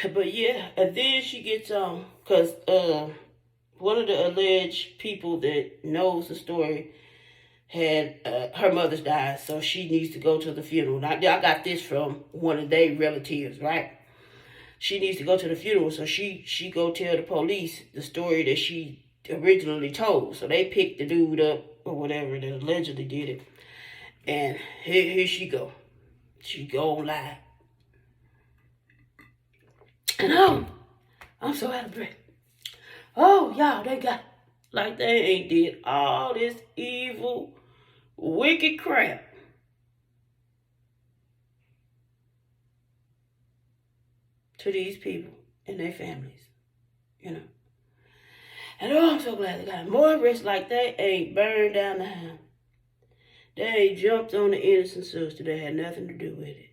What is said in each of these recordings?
But yeah, and then she gets cause one of the alleged people that knows the story had her mother's died, so she needs to go to the funeral. Now, I got this from one of their relatives, right? She needs to go to the funeral, so she go tell the police the story that she originally told. So they picked the dude up or whatever that allegedly did it, and here she go. She go live, and I'm so out of breath. Oh, y'all, they got like they ain't did all this evil, wicked crap to these people and their families, you know. And I'm so glad they got more arrests like they ain't burned down the house. They ain't jumped on the innocent sister that had nothing to do with it.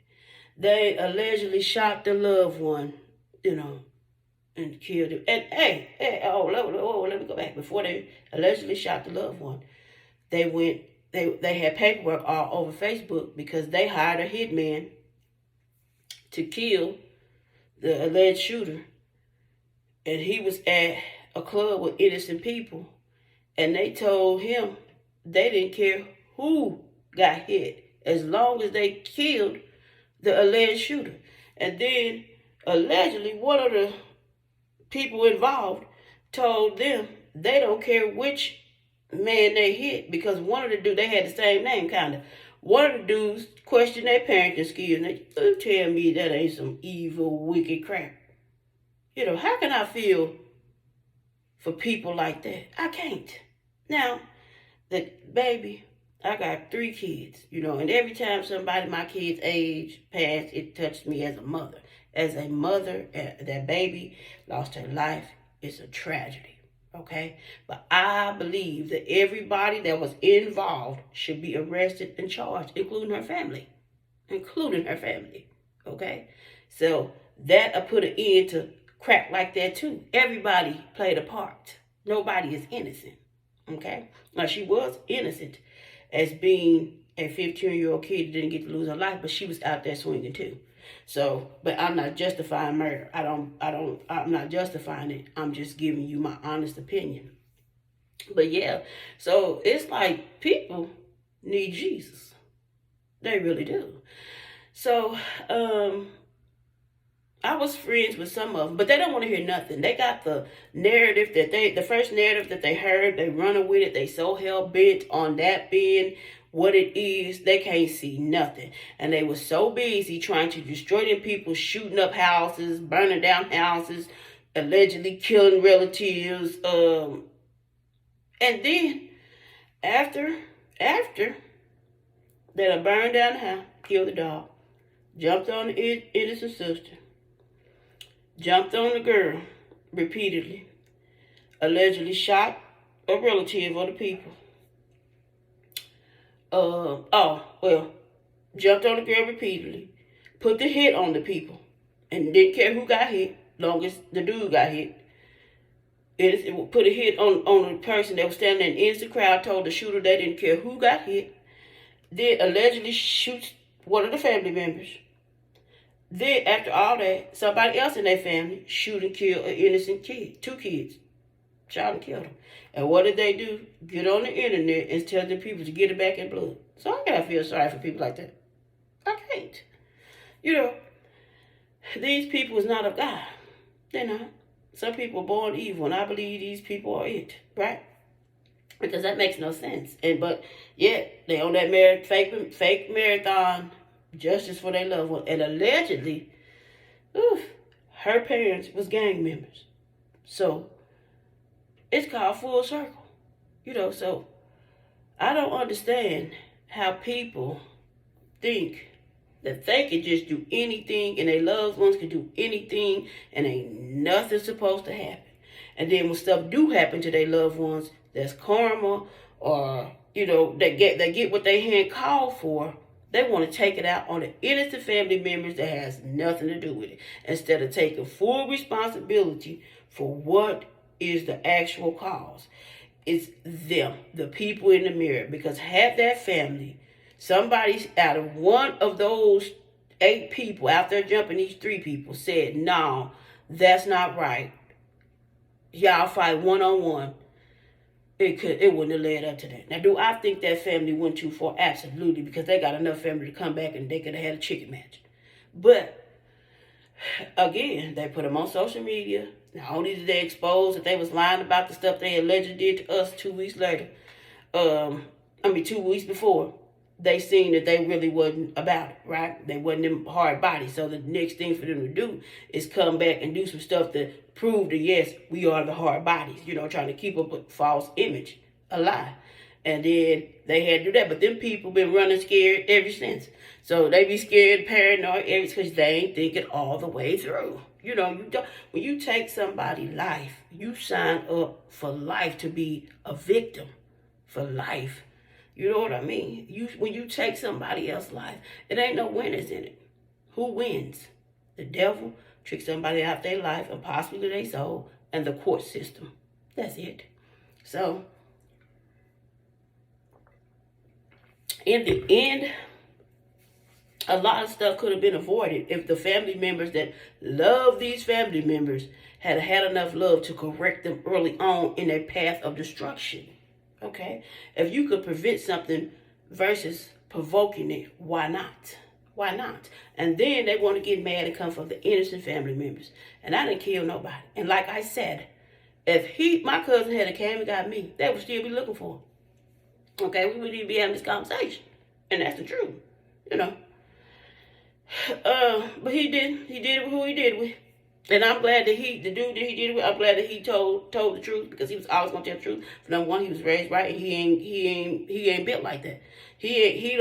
They allegedly shot the loved one, you know, and killed him. And let me go back. Before they allegedly shot the loved one, they had paperwork all over Facebook because they hired a hitman to kill the alleged shooter. And he was at a club with innocent people. And they told him they didn't care who got hit as long as they killed the alleged shooter. And then allegedly one of the people involved told them they don't care which man they hit because one of the dudes, they had the same name kind of. One of the dudes questioned their parenting skills. And they tell me that ain't some evil, wicked crap. You know, how can I feel for people like that? I can't. Now, the baby, I got 3 kids, you know, and every time somebody my kids' age passed, it touched me as a mother. As a mother, that baby lost her life. It's a tragedy, okay? But I believe that everybody that was involved should be arrested and charged, including her family. Okay? So that put an end to crap like that too. Everybody played a part. Nobody is innocent, okay? Now, she was innocent as being a 15-year-old kid that didn't get to lose her life, but she was out there swinging too. So, but I'm not justifying murder. I'm not justifying it. I'm just giving you my honest opinion. But yeah, so it's like people need Jesus. They really do. So, I was friends with some of them, but they don't want to hear nothing. They got the narrative the first narrative that they heard, they running with it. They so hell bent on that being what it is, they can't see nothing. And they were so busy trying to destroy them people, shooting up houses, burning down houses, allegedly killing relatives. And then after they burned down the house, killed the dog, jumped on the innocent sister, jumped on the girl repeatedly, allegedly shot a relative of the people. Jumped on the girl repeatedly, put the hit on the people, and didn't care who got hit, long as the dude got hit. It put a hit on the person that was standing in the innocent crowd, told the shooter they didn't care who got hit, then allegedly shoots one of the family members. Then, after all that, somebody else in their family shoot and kill an innocent kid. 2 kids. Shot and killed them. And what did they do? Get on the internet and tell the people to get it back in blood. So I gotta feel sorry for people like that. I can't. You know, these people is not of God. They're not. Some people are born evil, and I believe these people are it, right? Because that makes no sense. But yet they on that fake marathon justice for their loved one, and allegedly, her parents was gang members. So it's called full circle, you know. So I don't understand how people think that they can just do anything and their loved ones can do anything and ain't nothing supposed to happen. And then when stuff do happen to their loved ones, that's karma, or you know, they get what they hand called for. They want to take it out on the innocent family members that has nothing to do with it, instead of taking full responsibility for what is the actual cause. It's them, the people in the mirror, because half that family, somebody out of one of those 8 people out there jumping these 3 people said, no, that's not right. Y'all fight one-on-one. It wouldn't have led up to that. Now, do I think that family went too far? Absolutely, because they got enough family to come back and they could have had a chicken match. But again, they put them on social media. Not only did they expose that they was lying about the stuff they allegedly did to us 2 weeks later, 2 weeks before, they seen that they really wasn't about it, right? They wasn't them hard bodies. So the next thing for them to do is come back and do some stuff to prove that, yes, we are the hard bodies, trying to keep up a false image, a lie. And then they had to do that. But them people been running scared ever since. So they be scared, paranoid, because they ain't thinking all the way through. You don't. When you take somebody's life, you sign up for life to be a victim for life. You know what I mean? When you take somebody else's life, it ain't no winners in it. Who wins? The devil tricks somebody out their life and possibly their soul, and the court system. That's it. So, in the end, a lot of stuff could have been avoided if the family members that love these family members had had enough love to correct them early on in their path of destruction. Okay? If you could prevent something versus provoking it, why not? Why not? And then they want to get mad and come for the innocent family members. And I didn't kill nobody. And like I said, if my cousin had came and got me, they would still be looking for him. Okay? We wouldn't even be having this conversation. And that's the truth. But he didn't. He did it with who he did it with. And I'm glad that the dude that he did it with, I'm glad that he told the truth, because he was always gonna tell the truth. For number one, he was raised right, and he ain't built like that. He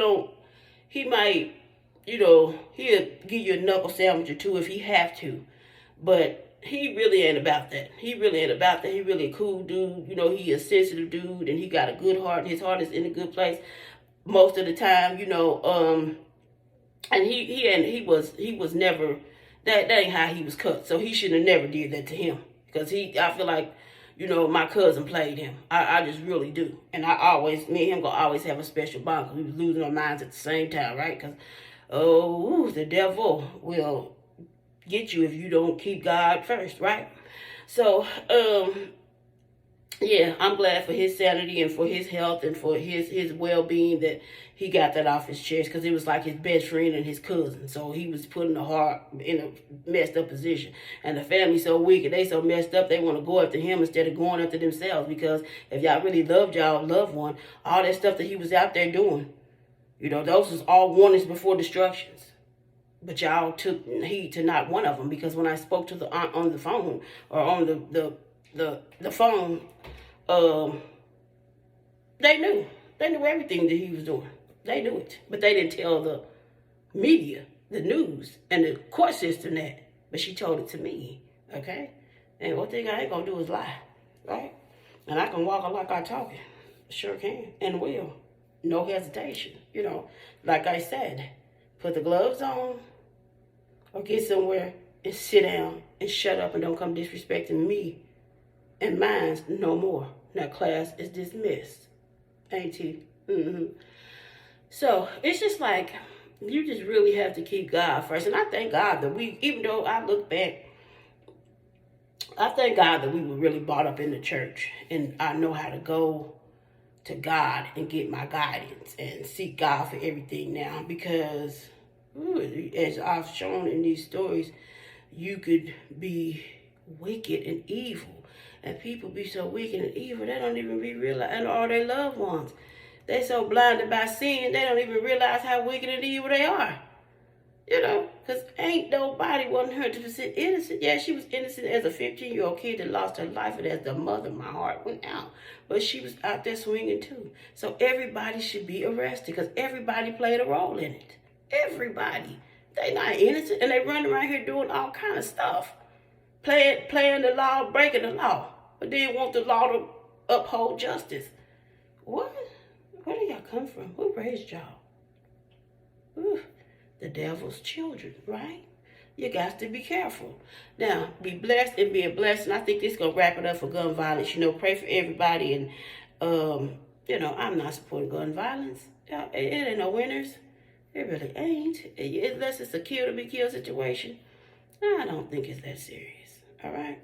might, he'll give you a knuckle sandwich or two if he have to. But he really ain't about that. He really ain't about that. He really a cool dude. He a sensitive dude, and he got a good heart, and his heart is in a good place most of the time, and he was never, that ain't how he was cut. So he shouldn't have never did that to him. Because I feel like, my cousin played him. I just really do. And me and him gonna always have a special bond, because we was losing our minds at the same time, right? Because, the devil will get you if you don't keep God first, right? So, yeah, I'm glad for his sanity and for his health and for his well-being that he got that off his chest, because it was like his best friend and his cousin. So he was putting the heart in a messed up position. And the family's so weak and they so messed up, they want to go after him instead of going after themselves. Because if y'all really loved y'all loved one, all that stuff that he was out there doing, those was all warnings before destructions. But y'all took heed to not one of them, because when I spoke to the aunt on the phone, or on the phone, they knew everything that he was doing. They knew it, but they didn't tell the media, the news, and the court system that. But she told it to me, okay? And one thing I ain't gonna do is lie, right? And I can walk like I talking, sure can, and will, no hesitation. Like I said, put the gloves on, or get somewhere and sit down and shut up and don't come disrespecting me and mine no more. Now class is dismissed. Ain't he? Mm-hmm. So it's just like, you just really have to keep God first. And I thank God that even though I look back, I thank God that we were really brought up in the church. And I know how to go to God and get my guidance and seek God for everything now. Because, as I've shown in these stories, you could be wicked and evil. And people be so wicked and evil, they don't even be realizing, and all their loved ones. They so blinded by sin, they don't even realize how wicked and evil they are. Because ain't nobody 100% innocent. Yeah, she was innocent as a 15-year-old kid that lost her life, and as the mother, my heart went out. But she was out there swinging too. So everybody should be arrested, because everybody played a role in it. Everybody. They not innocent, and they run around here doing all kind of stuff. Playing the law, breaking the law. But then want the law to uphold justice. What? Where do y'all come from? Who raised y'all? Ooh, the devil's children, right? You got to be careful. Now, be blessed and be a blessing. I think this is going to wrap it up for gun violence. Pray for everybody. And, I'm not supporting gun violence. It ain't no winners. It really ain't. Unless it's a kill to be killed situation. I don't think it's that serious. All right?